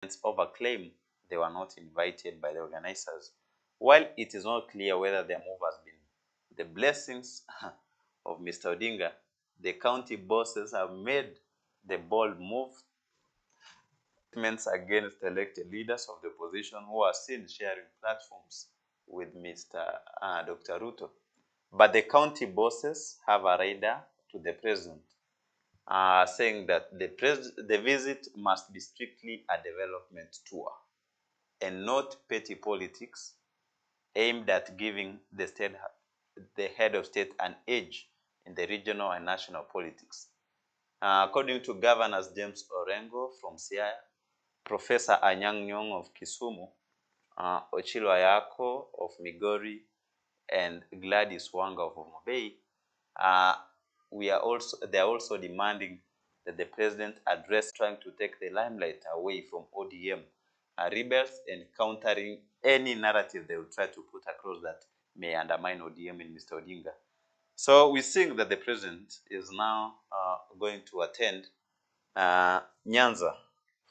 overclaim they were not invited by the organizers. While it is not clear whether their move has been the blessings of Mr. Odinga, the county bosses have made the bold move against elected leaders of the opposition who are still sharing platforms with Dr. Ruto. But the county bosses have a rider to the president, saying that the visit must be strictly a development tour and not petty politics aimed at giving the head of state an edge in the regional and national politics. According to Governors James Orengo from Siaya, Professor Anyang' Nyong'o of Kisumu, Ochilo Ayako of Migori, and Gladys Wanga of Homabay, they are also demanding that the president address trying to take the limelight away from ODM rebels and countering any narrative they will try to put across that may undermine ODM and Mr. Odinga. So we think that the president is now going to attend Nyanza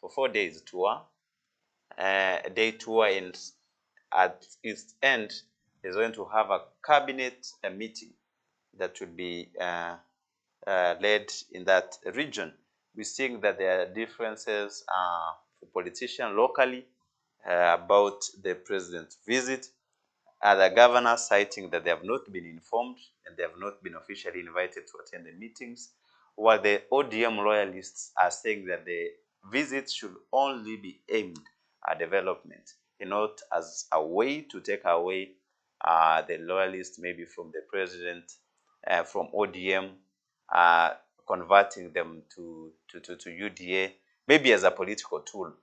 for 4 days tour, day tour, and at its end is going to have a cabinet meeting that will be led in that region. We think that there are differences for politicians locally about the president's visit. The governors citing that they have not been informed and they have not been officially invited to attend the meetings, while the ODM loyalists are saying that the visit should only be aimed at development, not as a way to take away the loyalists maybe from the president, from ODM, converting them to UDA, maybe as a political tool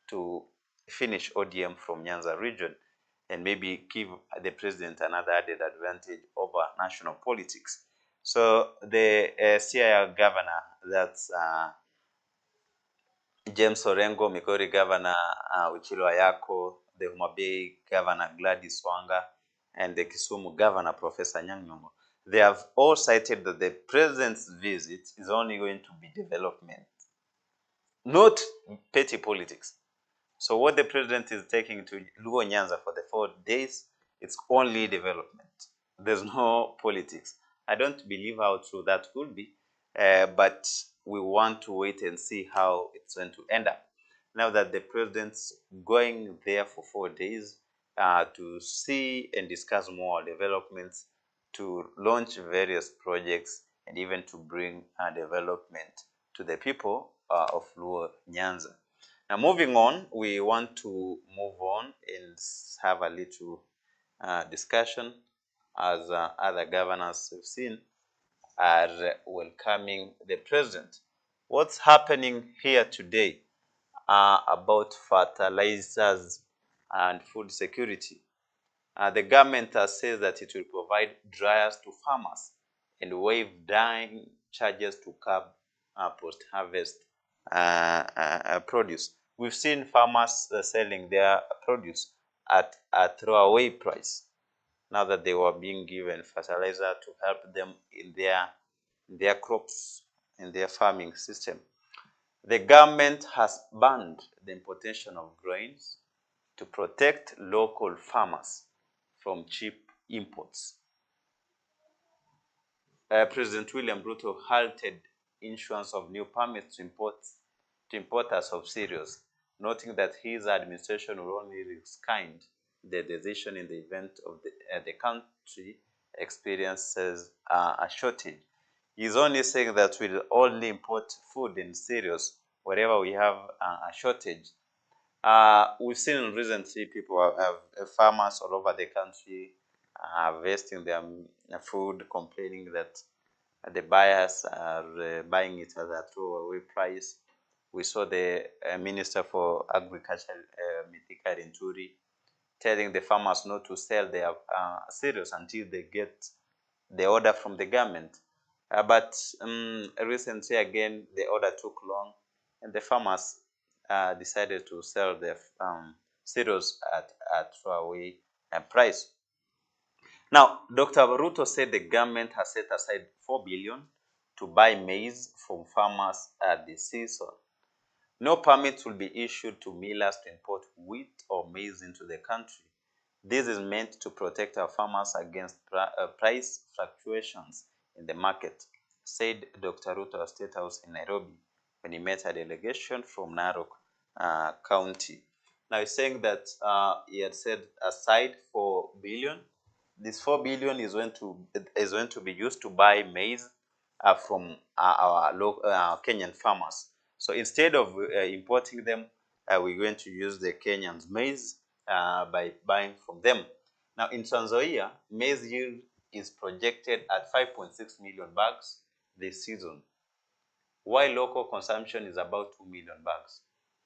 to finish ODM from Nyanza region and maybe give the president another added advantage over national politics. So the Siaya governor, that's James Orengo, Migori governor Ochilo Ayako, the Homabay governor Gladys Wanga, and the Kisumu governor Professor Anyang' Nyong'o, they have all cited that the president's visit is only going to be development, not petty politics. So what the president is taking to Luo Nyanza for the 4 days, it's only development. There's no politics. I don't believe how true that could be, but we want to wait and see how it's going to end up. Now that the president's going there for 4 days to see and discuss more developments, to launch various projects, and even to bring development to the people of Luo Nyanza. Now, moving on, we want to move on and have a little discussion as other governors have seen are welcoming the president. What's happening here today about fertilizers and food security? The government has said that it will provide dryers to farmers and waive dyeing charges to curb post-harvest produce. We've seen farmers selling their produce at a throwaway price now that they were being given fertilizer to help them in their crops, in their farming system. The government has banned the importation of grains to protect local farmers from cheap imports. President William Ruto halted issuance of new permits to importers of cereals, noting that his administration will only rescind the decision in the event of the country experiences a shortage. He's only saying that we'll only import food and cereals wherever we have a shortage. We've seen recently people have farmers all over the country harvesting their food, complaining that the buyers are buying it at a throwaway price. We saw the Minister for Agriculture, Mithika Rinturi, telling the farmers not to sell their cereals until they get the order from the government. But recently again, the order took long, and the farmers decided to sell their cereals at throwaway price. Now, Dr. Ruto said the government has set aside 4 billion to buy maize from farmers at the season. No permit will be issued to millers to import wheat or maize into the country. This is meant to protect our farmers against price fluctuations in the market, said Dr. Ruto at State House in Nairobi when he met a delegation from Narok County. Now he's saying that he had set aside 4 billion. This 4 billion is going to be used to buy maize from our local Kenyan farmers. So instead of importing them, we're going to use the Kenyans maize by buying from them. Now in Tanzania, maize yield is projected at 5.6 million bags this season, while local consumption is about 2 million bags,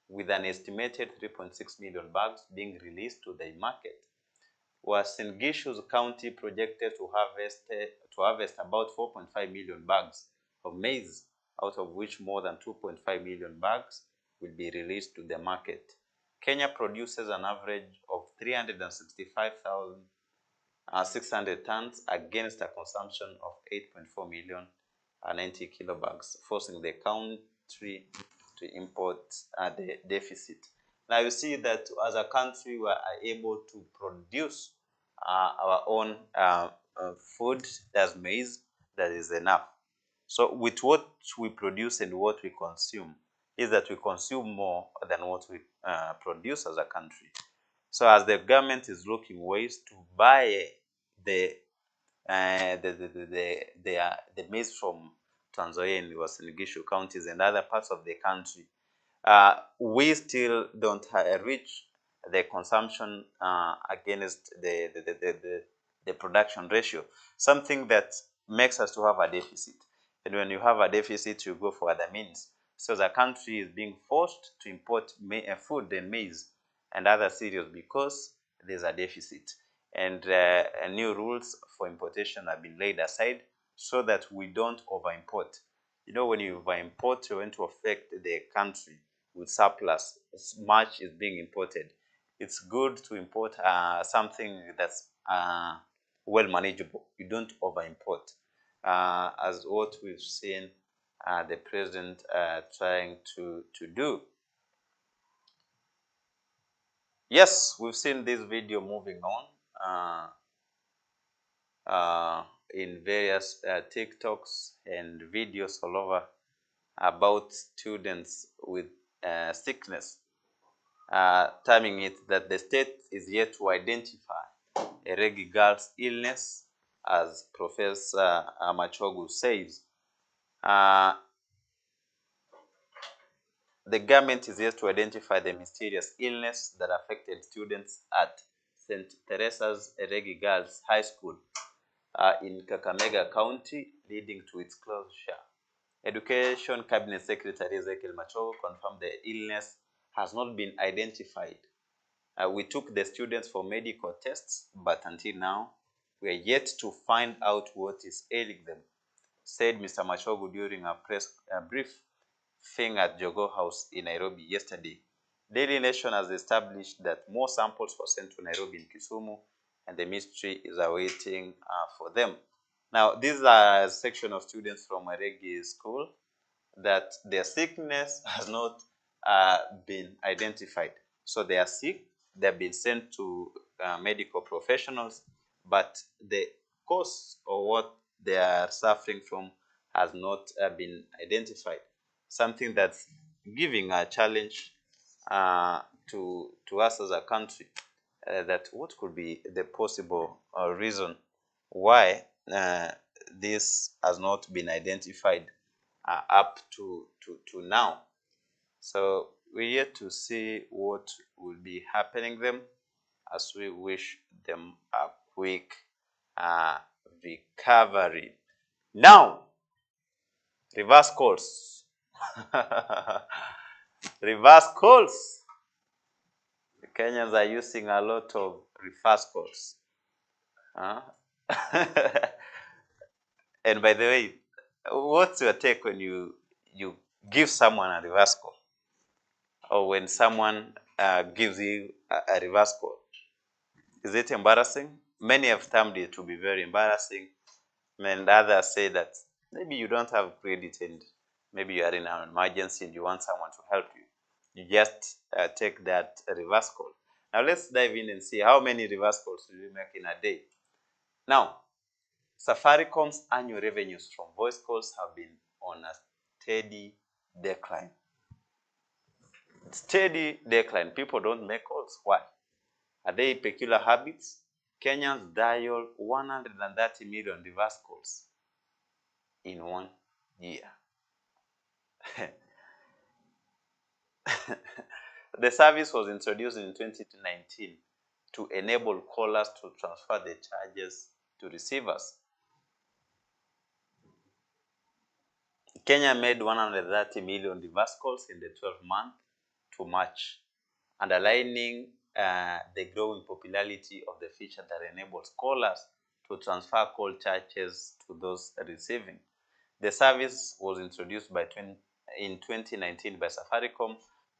with an estimated 3.6 million bags being released to the market. Uasin Gishu County projected to harvest about 4.5 million bags of maize, out of which more than 2.5 million bags will be released to the market. Kenya produces an average of 365,600 tons against a consumption of 8.4 million 90 kilobags, forcing the country to import the deficit. Now you see that as a country we are able to produce our own food, as maize, that is enough. So with what we produce and what we consume, is that we consume more than what we produce as a country. So as the government is looking ways to buy the maize from Tanzania and Uasin Gishu counties and other parts of the country, we still don't reach the consumption against the production ratio, something that makes us to have a deficit. And when you have a deficit, you go for other means. So the country is being forced to import food and maize and other cereals because there's a deficit. And new rules for importation have been laid aside so that we don't over-import. You know, when you over-import, you're going to affect the country with surplus. Much is being imported. It's good to import something that's well manageable. You don't over-import. As what we've seen the president trying to do. Yes, we've seen this video moving on in various TikToks and videos all over about students with sickness, terming it that the state is yet to identify a Regi girl's illness, as Professor Machogu says. The government is yet to identify the mysterious illness that affected students at St. Teresa's Regi Girls High School in Kakamega County, leading to its closure. Education Cabinet Secretary Ezekiel Machogu confirmed the illness has not been identified. We took the students for medical tests, but until now, we are yet to find out what is ailing them, said Mr. Machogu during a press briefing at Jogo House in Nairobi yesterday. Daily Nation has established that more samples were sent to Nairobi and Kisumu, and the ministry is awaiting for them. Now, these are a section of students from a Regi school that their sickness has not been identified. So they are sick, they have been sent to medical professionals, but the cause of what they are suffering from has not been identified. Something that's giving a challenge to us as a country, that what could be the possible reason why this has not been identified up to now. So we're yet to see what will be happening them, as we wish them a quick recovery. Now, reverse calls. Reverse calls. The Kenyans are using a lot of reverse calls. And by the way, what's your take when you give someone a reverse call, or when someone gives you a reverse call? Is it embarrassing? Many have termed it to be very embarrassing, and others say that maybe you don't have credit and maybe you are in an emergency and you want someone to help you. you just take that reverse call. Now let's dive in and see how many reverse calls do we make in a day. Now, Safaricom's annual revenues from voice calls have been on a steady decline. Steady decline. People don't make calls. Why? Are they peculiar habits? Kenyans dial 130 million reverse calls in 1 year. The service was introduced in 2019 to enable callers to transfer the charges to receivers. Kenya made 130 million reverse calls in the 12 months to March, underlining the growing popularity of the feature that enables callers to transfer call charges to those receiving. The service was introduced in 2019 by Safaricom.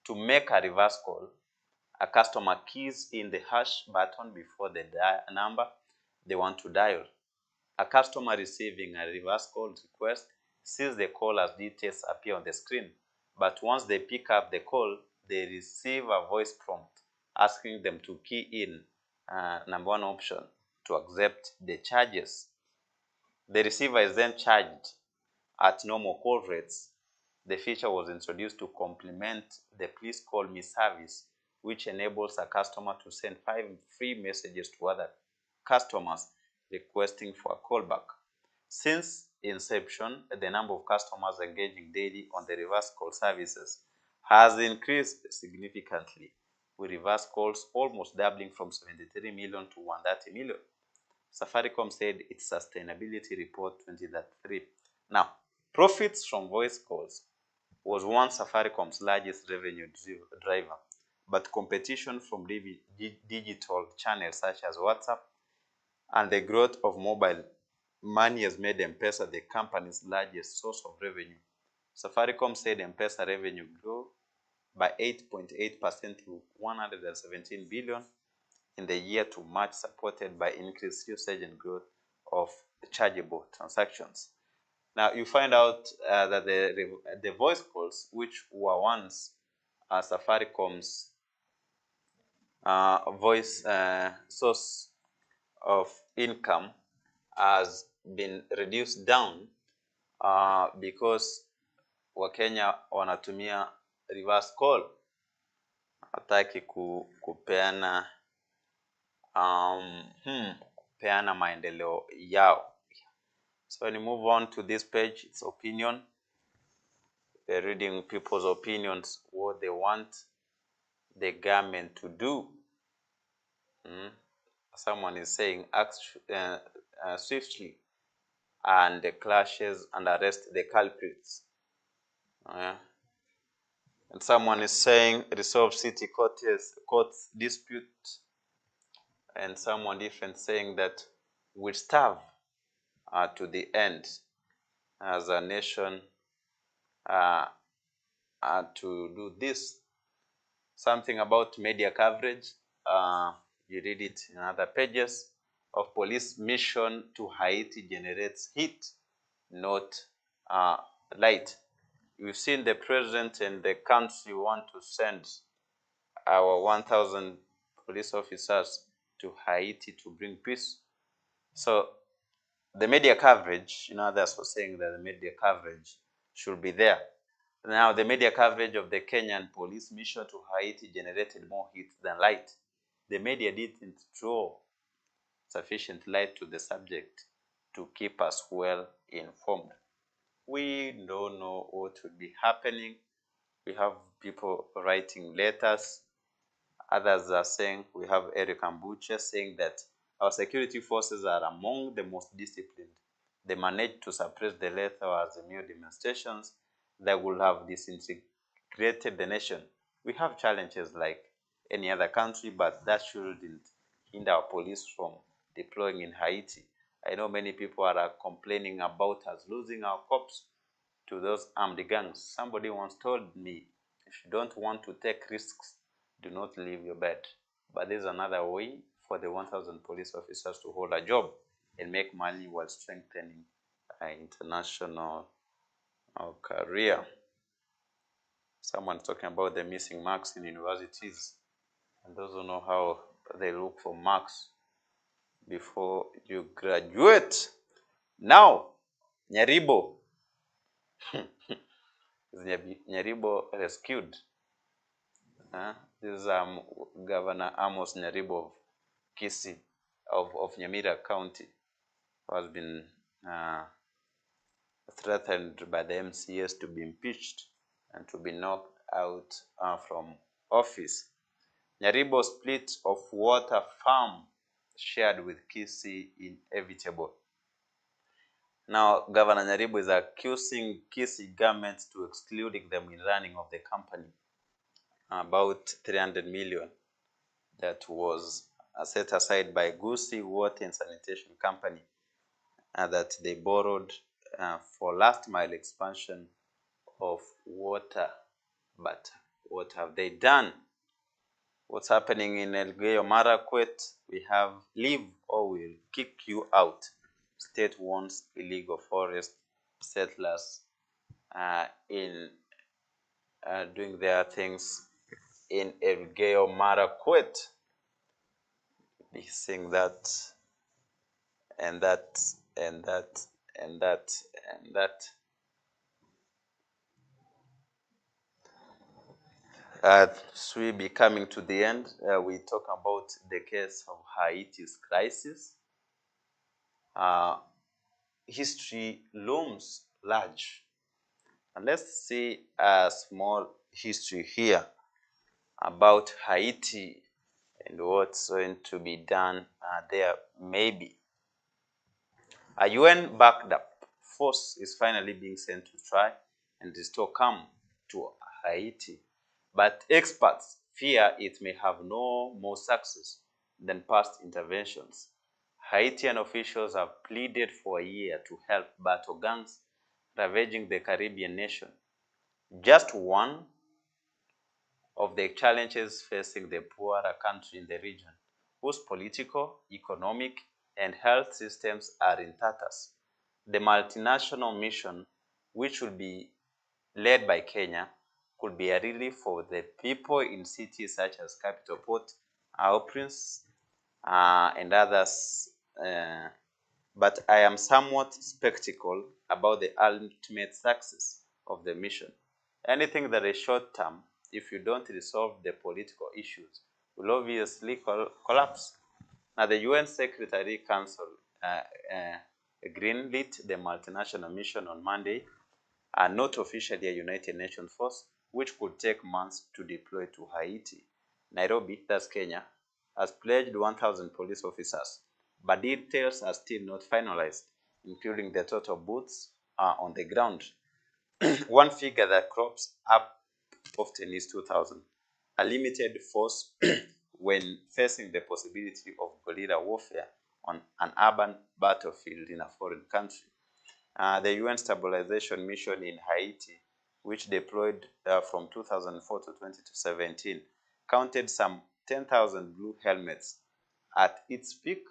To make a reverse call, a customer keys in the hash button before the number they want to dial. A customer receiving a reverse call request sees the caller's details appear on the screen, but once they pick up the call, they receive a voice prompt asking them to key in number 1 option to accept the charges. The receiver is then charged at normal call rates. The feature was introduced to complement the Please Call Me service, which enables a customer to send 5 free messages to other customers requesting for a callback. Since inception, the number of customers engaging daily on the reverse call services has increased significantly, with reverse calls almost doubling from 73 million to 130 million. Safaricom said its sustainability report 2023. Now, profits from voice calls was once Safaricom's largest revenue driver, but competition from digital channels such as WhatsApp and the growth of mobile money has made M-Pesa the company's largest source of revenue. Safaricom said M-Pesa revenue grew by 8.8% to 117 billion in the year to March, supported by increased usage and growth of chargeable transactions. Now, you find out that the voice calls, which were once Safaricom's voice source of income, has been reduced down because Wakenya wanatumia reverse call. Hataki kupeana kupeana maendeleo yao. So when you move on to this page, it's opinion. They're reading people's opinions, what they want the government to do. Someone is saying act swiftly and the clashes and arrest the culprits. And someone is saying resolve city courts dispute. And someone different saying that we'll starve to the end as a nation to do this. Something about media coverage. You read it in other pages. Of police mission to Haiti generates heat, not light. We've seen the president and the country want to send our 1,000 police officers to Haiti to bring peace. So the media coverage, others were saying that the media coverage should be there. Now, the media coverage of the Kenyan police mission to Haiti generated more heat than light. The media didn't draw sufficient light to the subject to keep us well informed. We don't know what will be happening. We have people writing letters. Others are saying, we have Eric Ambuche saying that our security forces are among the most disciplined. They managed to suppress the lethal as new demonstrations that would have disintegrated the nation. We have challenges like any other country, but that shouldn't hinder our police from deploying in Haiti. I know many people are complaining about us losing our cops to those armed gangs. Somebody once told me, if you don't want to take risks, do not leave your bed. But there's another way for the 1,000 police officers to hold a job and make money while strengthening an international career. Someone talking about the missing marks in universities, and those who know how they look for marks before you graduate. Now, Nyaribo. Is Nyaribo rescued? This is Governor Amos Nyaribo of Kisii, of Nyamira County, who has been threatened by the MCS to be impeached and to be knocked out from office. Nyaribo split of water farm shared with Kisii inevitable. Now, Governor Nyaribo is accusing Kisii government to excluding them in running of the company. About 300 million that was set aside by Gusii Water and Sanitation Company that they borrowed for last mile expansion of water. But what have they done? What's happening in Elgeyo Marakwet? We have leave or we'll kick you out. State wants illegal forest settlers in doing their things in Elgeyo Marakwet. Be saying that and that and that and that and that. As we be coming to the end, we talk about the case of Haiti's crisis. History looms large. And let's see a small history here about Haiti and what's going to be done there maybe. A UN-backed force is finally being sent to try and restore calm to Haiti. But experts fear it may have no more success than past interventions. Haitian officials have pleaded for a year to help battle gangs ravaging the Caribbean nation. Just one of the challenges facing the poorer country in the region, whose political, economic, and health systems are in tatters. The multinational mission, which will be led by Kenya, could be a relief for the people in cities such as Capital Port, Prince, and others. But I am somewhat skeptical about the ultimate success of the mission. Anything that is short term, if you don't resolve the political issues, will obviously collapse. Now, the UN Secretary Council greenlit the multinational mission on Monday, and not officially a United Nations force, which could take months to deploy to Haiti. Nairobi, that's Kenya, has pledged 1,000 police officers, but details are still not finalized, including the total boots on the ground. One figure that crops up often is 2,000, a limited force when facing the possibility of guerrilla warfare on an urban battlefield in a foreign country. The UN Stabilization Mission in Haiti, which deployed from 2004 to 2017, counted some 10,000 blue helmets. At its peak,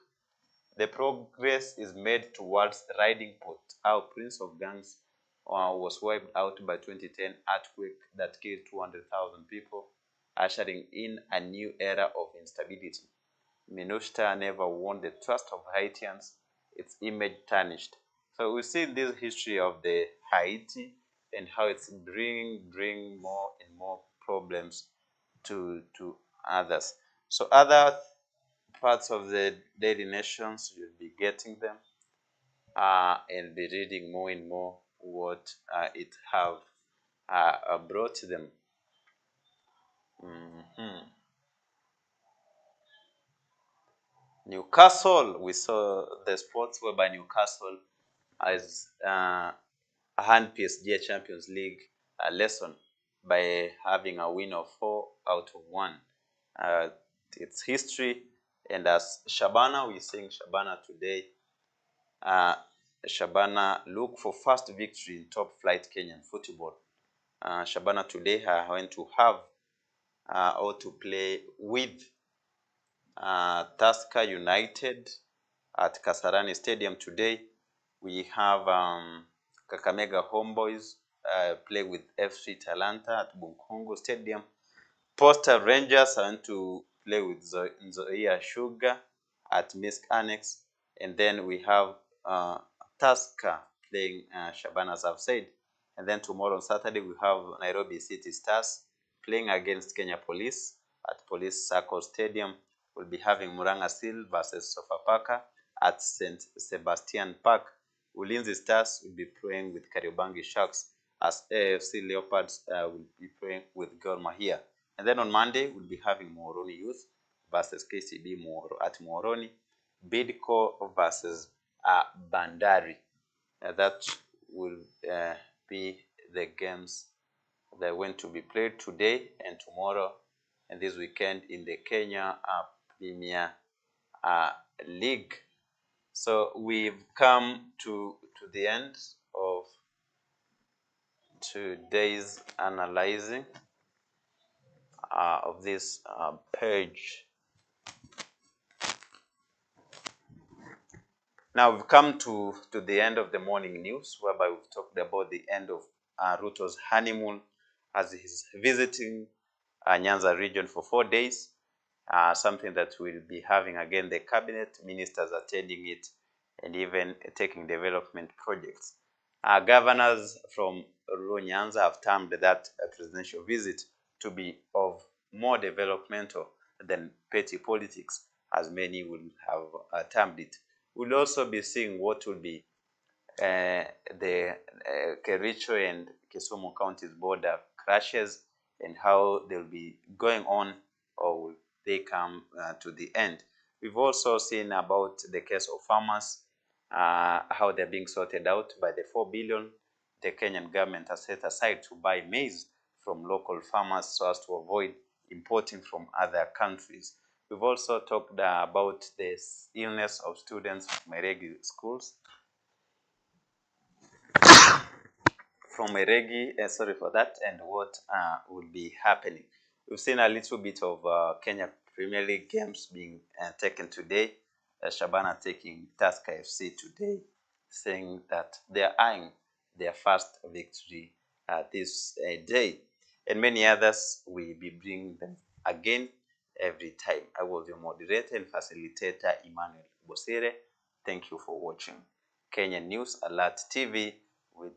the progress is made towards riding port. Our Prince of Gangs was wiped out by 2010 earthquake that killed 200,000 people, ushering in a new era of instability. Minusta never won the trust of Haitians, its image tarnished. So we see this history of the Haiti and how it's bring more and more problems to others. So other parts of the daily nations, you'll be getting them and be reading more and more what it have brought them. Newcastle, we saw the sports whereby Newcastle has hand PSG Champions League lesson by having a win of 4 out of 1. It's history, and as Shabana, we're seeing Shabana today. Shabana look for first victory in top flight Kenyan football. Shabana today are going to have or to play with Tusker United at Kasarani Stadium today. We have Kakamega Homeboys play with FC Talanta at Bunkongo Stadium. Posta Rangers are going to play with Nzoia Sugar at Misk Annex. And then we have Tusker playing Shabana, as I've said. And then tomorrow on Saturday, we have Nairobi City Stars playing against Kenya Police at Police Circle Stadium. We'll be having Muranga Seal versus Sofapaka at St. Sebastian Park. Ulinzi Stars will be playing with Kariobangi Sharks, as AFC Leopards will be playing with Gor Mahia. And then on Monday, we'll be having Moroni Youth versus KCB at Moroni. Bidco versus Bandari. That will be the games that are going to be played today and tomorrow and this weekend in the Kenya Premier League. So we've come to the end of today's analyzing of this page. Now we've come to the end of the morning news, whereby we've talked about the end of Ruto's honeymoon as he's visiting Nyanza region for 4 days. Something that we'll be having again the cabinet ministers attending it and even taking development projects. Governors from Ruto Nyanza have termed that presidential visit to be of more developmental than petty politics, as many will have termed it. We'll also be seeing what will be the Kericho and Kisumu counties border crashes and how they'll be going on, or will they come to the end. We've also seen about the case of farmers, how they're being sorted out by the 4 billion the Kenyan government has set aside to buy maize from local farmers so as to avoid importing from other countries. We've also talked about the illness of students from Eregi schools. Sorry for that, and what will be happening. We've seen a little bit of Kenya Premier League games being taken today. Shabana taking Tusker FC today, saying that they are eyeing their first victory this day. And many others will be bringing them again every time. I was your moderator and facilitator, Emmanuel Bosire. Thank you for watching Kenyan News Alert TV with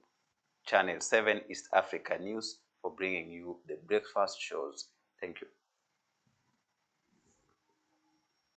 Channel 7 East Africa News for bringing you the breakfast shows. Thank you.